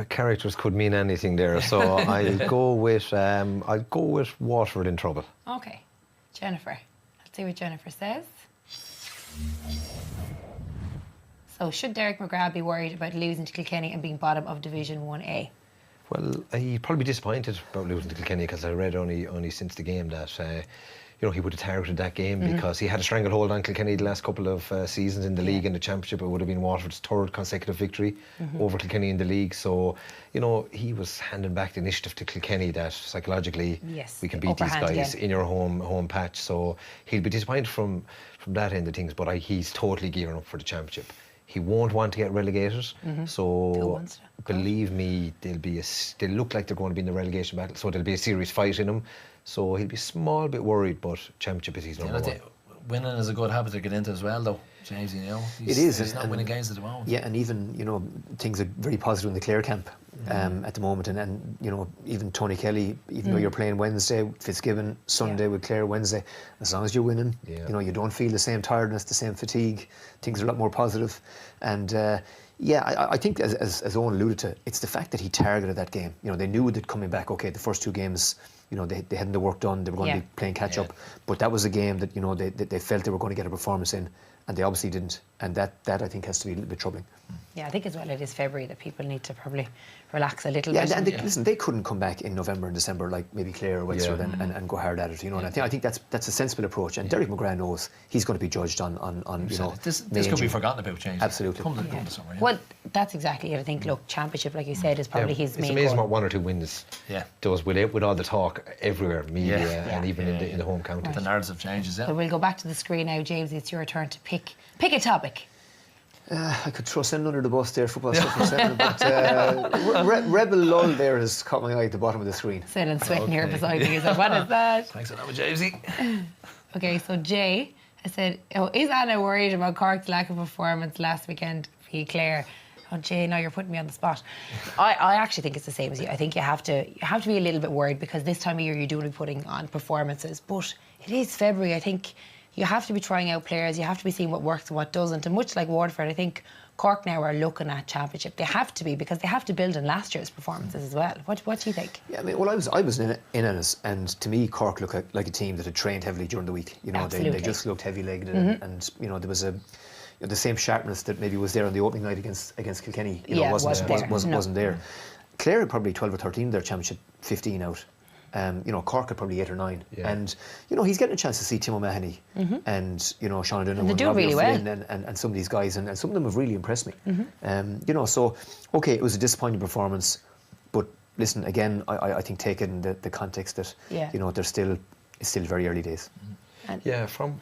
Characters could mean anything there, so I'll go with Waterford in trouble. Okay, Jennifer. Let's see what Jennifer says. So, should Derek McGrath be worried about losing to Kilkenny and being bottom of Division 1A? Well, he'd probably be disappointed about losing to Kilkenny, because I read only since the game that he would have targeted that game because he had a stranglehold on Kilkenny the last couple of seasons in the league and the championship. It would have been Waterford's third consecutive victory over Kilkenny in the league. So, he was handing back the initiative to Kilkenny that psychologically we can beat these guys in your home patch. So he'll be disappointed from that end of things, but he's totally gearing up for the championship. He won't want to get relegated, so believe me, they'll look like they're going to be in the relegation battle, so there'll be a serious fight in them. So he'll be a small bit worried, but championship is his number one. Winning is a good habit to get into as well, though, James. He's not winning games at the moment. Yeah, and even things are very positive in the Clare camp at the moment, and even Tony Kelly, even though you're playing Wednesday, Fitzgibbon Sunday with Clare Wednesday, as long as you're winning, you don't feel the same tiredness, the same fatigue. Things are a lot more positive, and I think as Eoin alluded to, it's the fact that he targeted that game. They knew that coming back, okay, the first two games, they hadn't the work done, they were going to be playing catch up, but that was a game that they felt they were going to get a performance in, and they obviously didn't, and that I think has to be a little bit troubling. Yeah, I think as well it is February that people need to probably relax a little bit. Yeah, and listen, they couldn't come back in November and December like maybe Clare or Wexford and go hard at it, and I think that's a sensible approach, and Derek McGrath knows he's going to be judged on this could be forgotten about, James. Absolutely. Come the summer, Well, that's exactly it. I think, look, championship, like you said, is probably his main goal. It's amazing what one or two wins does with all the talk everywhere, media and even in the home county. The narrative changes, So we'll go back to the screen now, James. It's your turn to pick a topic. I could throw Senan under the bus there, football stuff from Senan, but Rebel Lull there has caught my eye at the bottom of the screen. Senan sweating here beside me. He's like, what is that? Thanks for that, Jamesie. Okay, so Jay, I said, is Anna worried about Cork's lack of performance last weekend v Clare? Oh, Jay, now you're putting me on the spot. I actually think it's the same as you. I think you have to be a little bit worried, because this time of year you do be putting on performances, but it is February. I think you have to be trying out players, you have to be seeing what works and what doesn't. And much like Waterford, I think Cork now are looking at championship. They have to be, because they have to build on last year's performances as well. What do you think? Yeah, I mean, well, I was in it, and to me, Cork looked like a team that had trained heavily during the week. You know, they just looked heavy-legged, and you know, there was the same sharpness that maybe was there on the opening night against Kilkenny. You know, wasn't there. Clare had probably 12 or 13 their championship 15 out. You know, Cork had probably 8 or 9. Yeah. And, you know, he's getting a chance to see Tim O'Mahony and, you know, Sean O'Donoghue and Robbie O'Flynn and some of these guys, and some of them have really impressed me. You know, so, OK, it was a disappointing performance, but listen, again, I think take it in the context that, you know, it's still very early days. Yeah, from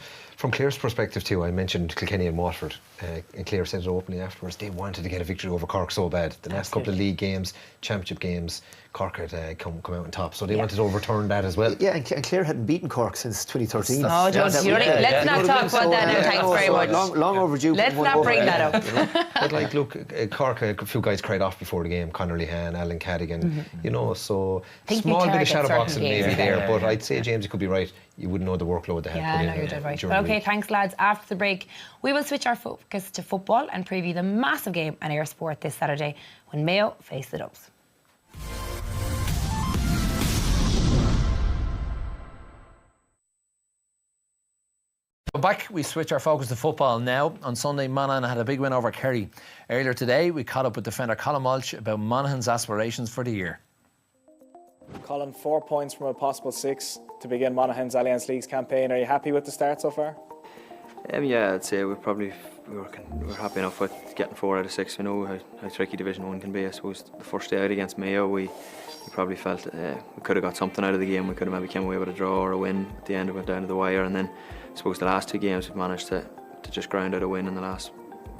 Clare's perspective too, I mentioned Kilkenny and Waterford, and Clare said it openly afterwards, they wanted to get a victory over Cork so bad. The last couple of league games, championship games, Cork had come out on top, so they wanted to overturn that as well. Yeah, and Clare hadn't beaten Cork since 2013. Oh, let's not talk about that now, thanks very much. Long overdue. Let's not bring that up. You know? But like, look, Cork, a few guys cried off before the game, Conor Lehan, Alan Cadigan, you know, so small bit of shadow boxing maybe there, but I'd say James, you could be right, you wouldn't know the workload they had put in. You're dead right. But OK, thanks lads. After the break, we will switch our focus to football and preview the massive game on Air Sport this Saturday when Mayo face the Dubs. Back, we switch our focus to football now. On Sunday, Monaghan had a big win over Kerry. Earlier today, we caught up with defender Colin Walsh about Monaghan's aspirations for the year. Colin, 4 points from a possible 6 to begin Monaghan's Allianz Leagues campaign. Are you happy with the start so far? Yeah, I'd say we're happy enough with getting 4 out of 6. We know how tricky Division 1 can be. I suppose the first day out against Mayo, we probably felt we could have got something out of the game. We could have maybe come away with a draw or a win at the end. It went down to the wire, and then I suppose the last 2 games we've managed to just ground out a win in the last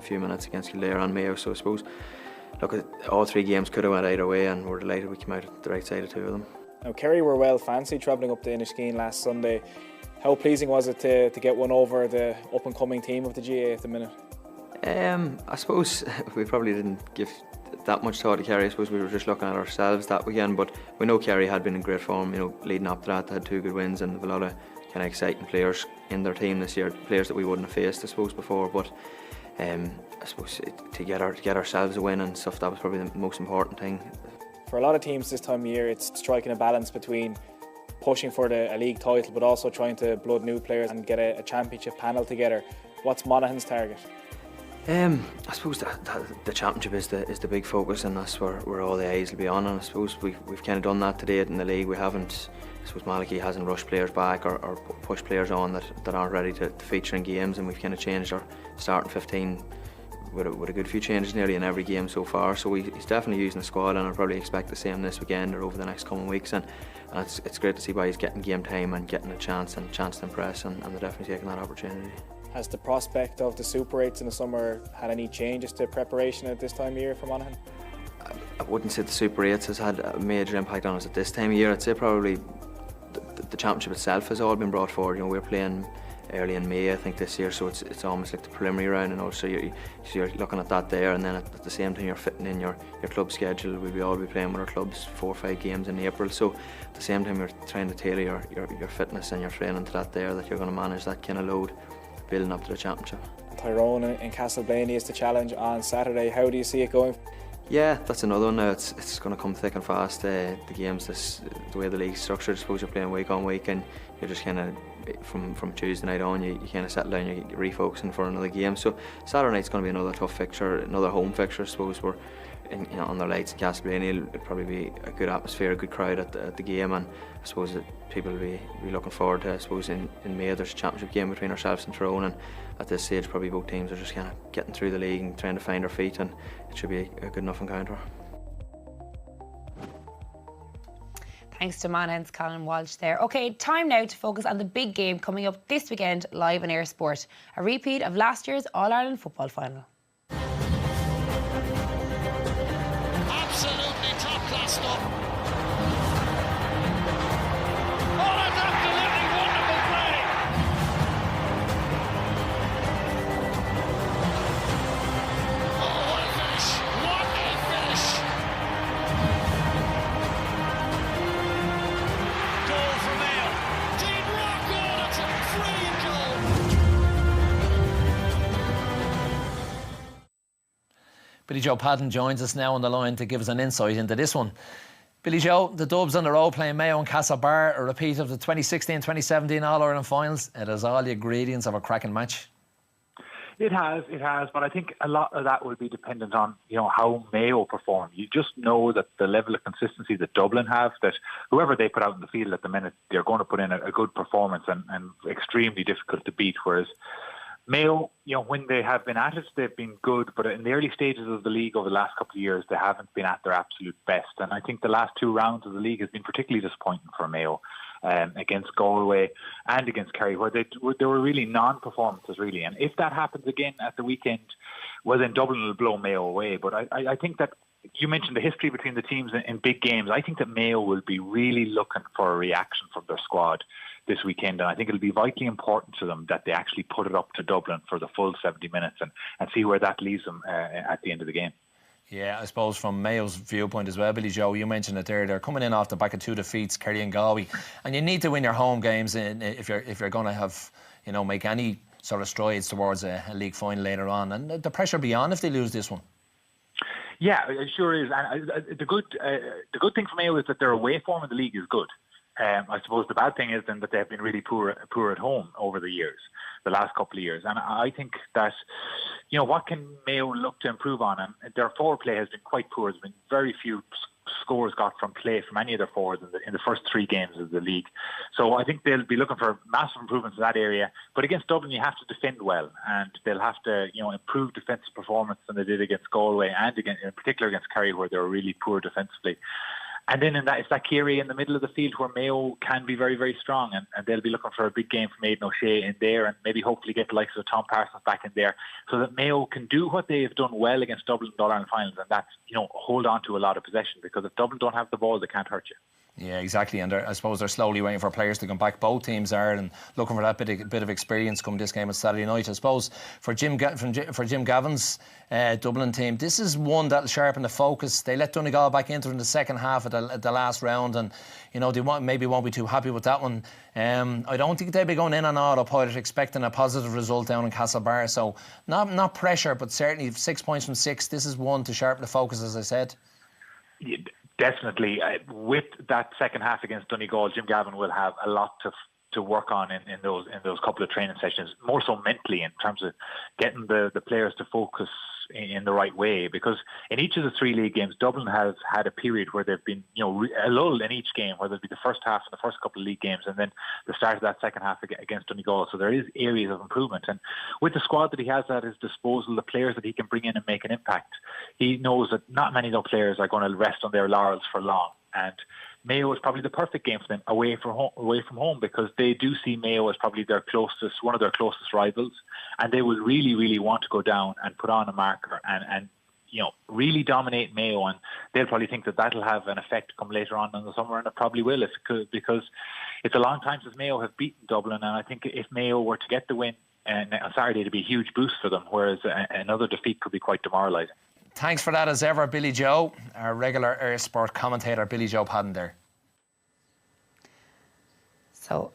few minutes against Kildare and Mayo. So I suppose, look, all 3 games could have went either way, and we're delighted we came out the right side of 2 of them. Now, Kerry were well fancied travelling up to Inniskeen last Sunday. How pleasing was it to get one over the up-and-coming team of the GA at the minute? I suppose we probably didn't give that much thought to Kerry. I suppose we were just looking at ourselves that weekend, but we know Kerry had been in great form. You know, leading up to that, they had 2 good wins and a lot of kind of exciting players in their team this year, players that we wouldn't have faced, I suppose, before. But I suppose to get ourselves a win and stuff, that was probably the most important thing. For a lot of teams this time of year, it's striking a balance between pushing for a league title, but also trying to blood new players and get a championship panel together. What's Monaghan's target? I suppose that the championship is the big focus, and that's where all the eyes will be on. And I suppose we've kind of done that to date in the league. We haven't. I suppose Malachy hasn't rushed players back or pushed players on that aren't ready to feature in games, and we've kind of changed our starting 15 with a good few changes nearly in every game so far. So he's definitely using the squad, and I'll probably expect the same this weekend or over the next coming weeks. And it's great to see boys getting game time and getting a chance to impress, and they're definitely taking that opportunity. Has the prospect of the Super 8s in the summer had any changes to preparation at this time of year for Monaghan? I wouldn't say the Super 8s has had a major impact on us at this time of year. I'd say probably the championship itself has all been brought forward. You know, we're playing early in May, I think, this year, so it's almost like the preliminary round, and also you're looking at that there, and then at the same time you're fitting in your club schedule. We'll all be playing with our clubs 4 or 5 games in April, so at the same time you're trying to tailor your fitness and your training to that there, that you're going to manage that kind of load building up to the championship. Tyrone in Castleblaney is the challenge on Saturday. How do you see it going? Yeah, that's another one now. It's going to come thick and fast. The games, the way the league's structured, I suppose you're playing week on week, and you're just kind of from Tuesday night on, you kind of settle down, you're refocusing for another game. So Saturday night's going to be another tough fixture, another home fixture. I suppose we're on the lights in Castleblaney. It'll probably be a good atmosphere, a good crowd at the game, and I suppose that people will be looking forward to. I suppose in May there's a championship game between ourselves and Tyrone, and at this stage probably both teams are just kind of getting through the league and trying to find their feet, and it should be a good enough encounter. Thanks to Monaghan's Colin Walsh there. OK, time now to focus on the big game coming up this weekend live on Air Sport, a repeat of last year's All-Ireland football final. Absolutely top-class stuff. Billy Joe Padden joins us now on the line to give us an insight into this one. Billy Joe, the Dubs on the road playing Mayo and Castlebar, a repeat of the 2016-2017 All-Ireland finals. It has all the ingredients of a cracking match. It has, but I think a lot of that will be dependent on, how Mayo perform. You just know that the level of consistency that Dublin have, that whoever they put out in the field at the minute, they're going to put in a good performance and extremely difficult to beat. Whereas Mayo, when they have been at it, they've been good, but in the early stages of the league over the last couple of years, they haven't been at their absolute best. And I think the last 2 rounds of the league has been particularly disappointing for Mayo. Against Galway and against Kerry, where they were really non-performances, really. And if that happens again at the weekend, well, then Dublin will blow Mayo away. But I think that you mentioned the history between the teams in big games. I think that Mayo will be really looking for a reaction from their squad this weekend, and I think it'll be vitally important to them that they actually put it up to Dublin for the full 70 minutes and see where that leaves them at the end of the game. Yeah, I suppose from Mayo's viewpoint as well, Billy Joe, you mentioned it there. They're coming in off the back of 2 defeats, Kerry and Galway, and you need to win your home games if you're going to have, make any sort of strides towards a league final later on. And the pressure be on if they lose this one. Yeah, it sure is. And the good thing for Mayo is that their away form in the league is good. I suppose the bad thing is then that they've been really poor at home over the years, the last couple of years. And I think that, what can Mayo look to improve on? And their forward play has been quite poor. There's been very few scores got from play from any of their forwards in the first 3 games of the league. So I think they'll be looking for massive improvements in that area. But against Dublin, you have to defend well, and they'll have to, improve defensive performance than they did against Galway and in particular against Kerry, where they were really poor defensively. And then it's that key area in the middle of the field where Mayo can be very, very strong, and they'll be looking for a big game from Aidan O'Shea in there, and maybe hopefully get the likes of Tom Parsons back in there, so that Mayo can do what they've done well against Dublin in the All-Ireland finals, and that's hold on to a lot of possession, because if Dublin don't have the ball, they can't hurt you. Yeah, exactly, and I suppose they're slowly waiting for players to come back. Both teams are, and looking for that bit of experience come this game on Saturday night. I suppose for Jim Gavin's Dublin team, this is one that'll sharpen the focus. They let Donegal back into in the second half of the last round, and they maybe won't be too happy with that one. I don't think they'll be going in on autopilot expecting a positive result down in Castlebar. So not pressure, but certainly 6 points from 6. This is one to sharpen the focus, as I said. Yeah, definitely. With that second half against Donegal, Jim Gavin will have a lot to work on in those couple of training sessions, more so mentally, in terms of getting the players to focus in the right way, because in each of the 3 league games, Dublin has had a period where they've been a lull in each game, where there'll be the first half in the first couple of league games and then the start of that second half against Donegal. So there is areas of improvement, and with the squad that he has at his disposal, the players that he can bring in and make an impact, he knows that not many of those players are going to rest on their laurels for long. And Mayo is probably the perfect game for them away from home, because they do see Mayo as probably one of their closest rivals, and they will really, really want to go down and put on a marker and really dominate Mayo, and they'll probably think that that'll have an effect come later on in the summer, and it probably will, because it's a long time since Mayo have beaten Dublin, and I think if Mayo were to get the win on Saturday, it'd be a huge boost for them, whereas another defeat could be quite demoralising. Thanks for that as ever, Billy Joe, our regular Air Sport commentator, Billy Joe Padden there. So,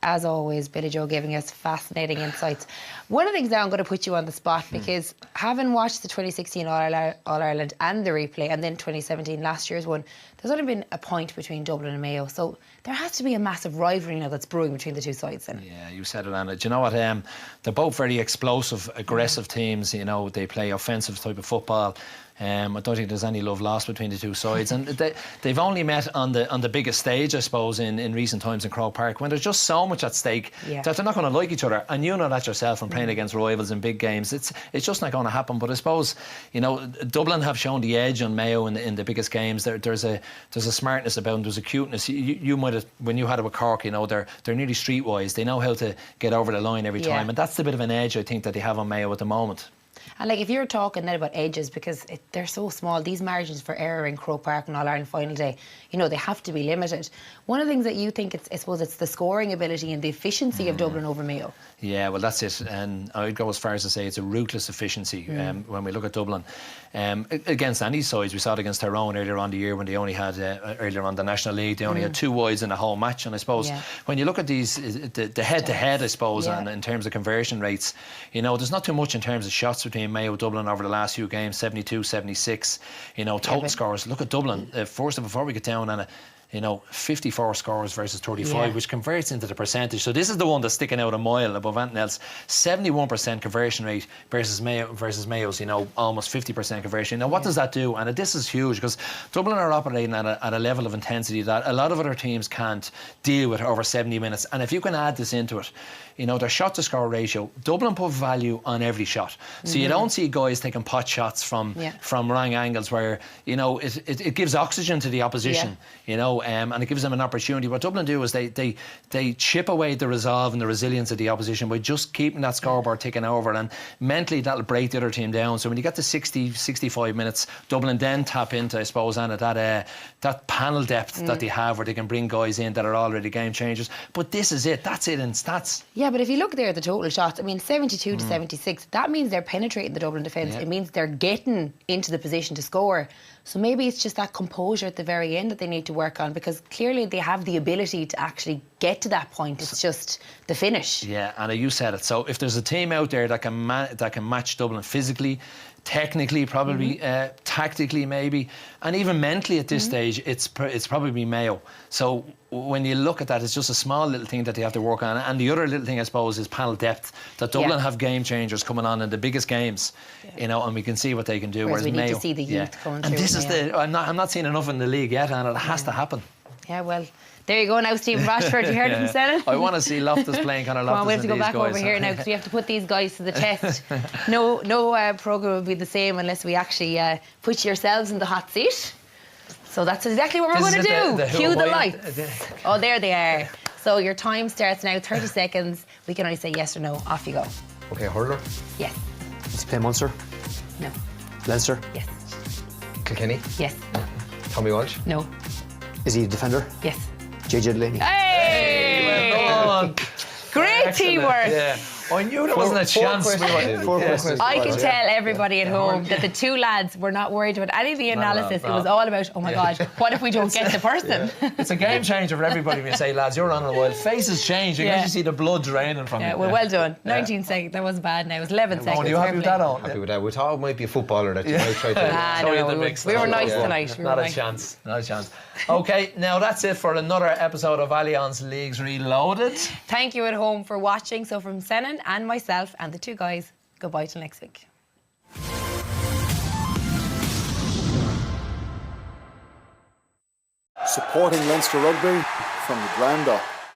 as always, Billy Joe giving us fascinating insights. One of the things now, I'm going to put you on the spot, because having watched the 2016 All-Ireland and the replay, and then 2017, last year's one, there's only been a point between Dublin and Mayo. So there has to be a massive rivalry now that's brewing between the two sides then. Yeah, you said it, Anna. Do you know what? They're both very explosive, aggressive teams. They play offensive type of football. I don't think there's any love lost between the two sides, and they've only met on the biggest stage, I suppose, in recent times in Croke Park, when there's just so much at stake that they're not going to like each other, and you know that yourself from playing against rivals in big games. It's just not going to happen. But I suppose Dublin have shown the edge on Mayo in the biggest games. There's a smartness about them. There's a cuteness. You might have, when you had it with Cork, they're nearly streetwise. They know how to get over the line every time, and that's the bit of an edge I think that they have on Mayo at the moment. And if you're talking then about edges, because they're so small, these margins for error in Croke Park and All-Ireland final day, they have to be limited. One of the things that you think, I suppose it's the scoring ability and the efficiency of Dublin over Mayo. Yeah, well, that's it. And I'd go as far as to say it's a ruthless efficiency when we look at Dublin. Against any sides, we saw it against Tyrone earlier on the year, when they only had, earlier on the National League, they only had 2 wides in the whole match. And I suppose when you look at these, the head-to-head, I suppose, and in terms of conversion rates, there's not too much in terms of shots between Mayo Dublin over the last few games, 72-76. Total scores. Look at Dublin. First, before we get down on it, 54 scores versus 35, which converts into the percentage. So this is the one that's sticking out a mile above anything else. 71% conversion rate versus Mayo's, almost 50% conversion. Now, what does that do? And this is huge, because Dublin are operating at a level of intensity that a lot of other teams can't deal with over 70 minutes. And if you can add this into it, their shot to score ratio, Dublin put value on every shot. So you don't see guys taking pot shots from wrong angles where, it gives oxygen to the opposition, and it gives them an opportunity. What Dublin do is they chip away the resolve and the resilience of the opposition by just keeping that scoreboard ticking over, and mentally that'll break the other team down. So when you get to 60, 65 minutes, Dublin then tap into, I suppose, Anna, that panel depth that they have, where they can bring guys in that are already game changers. But this is it. That's it in stats. Yeah, but if you look there at the total shots, 72 to 76, that means they're penetrating the Dublin defence. It means they're getting into the position to score. So maybe it's just that composure at the very end that they need to work on, because clearly they have the ability to actually get to that point. It's just the finish. Yeah, Anna, you said it. So if there's a team out there that can match Dublin physically, technically, probably, tactically maybe, and even mentally at this stage, it's probably Mayo. So when you look at that, it's just a small little thing that they have to work on. And the other little thing, I suppose, is panel depth. That Dublin have game changers coming on in the biggest games, and we can see what they can do. Whereas we Mayo, need to see the youth going through. And this is I'm not seeing enough in the league yet, and it has to happen. Yeah, well, there you go now, Stephen Rashford. You heard it from Senan. I want to see Loftus playing Conor Loftus. Come on, we have to go back guys. over here now, because we have to put these guys to the test. No programme will be the same unless we actually put yourselves in the hot seat. So that's exactly what we're going to do. Cue the lights. Oh, there they are. So your time starts now, 30 seconds. We can only say yes or no. Off you go. Okay, hurler? Yes. Does he play Munster? No. Leinster? Yes. Kilkenny? Yes. Tommy Walsh? No. Is he a defender? Yes. JJ Delaney? Hey! Well done. Great teamwork. Yeah. I knew there wasn't a chance. I can tell everybody at home that the two lads were not worried about any of the analysis. No. It was all about, oh my God, what if we don't get the person? It's a game changer for everybody when you say, lads, you're on a while. Faces change. You can actually see the blood draining from you. Well done. 19 seconds. That wasn't bad now. It was 11 seconds. Are you happy with that, on? Happy with that. We thought it might be a footballer that you might try to... We were nice tonight. Not a chance. Not a chance. Okay, now that's it for another episode of Allianz Leagues Reloaded. Thank you at home for watching. So from Senan and myself and the two guys, goodbye till next week. Supporting Leinster Rugby from the ground up.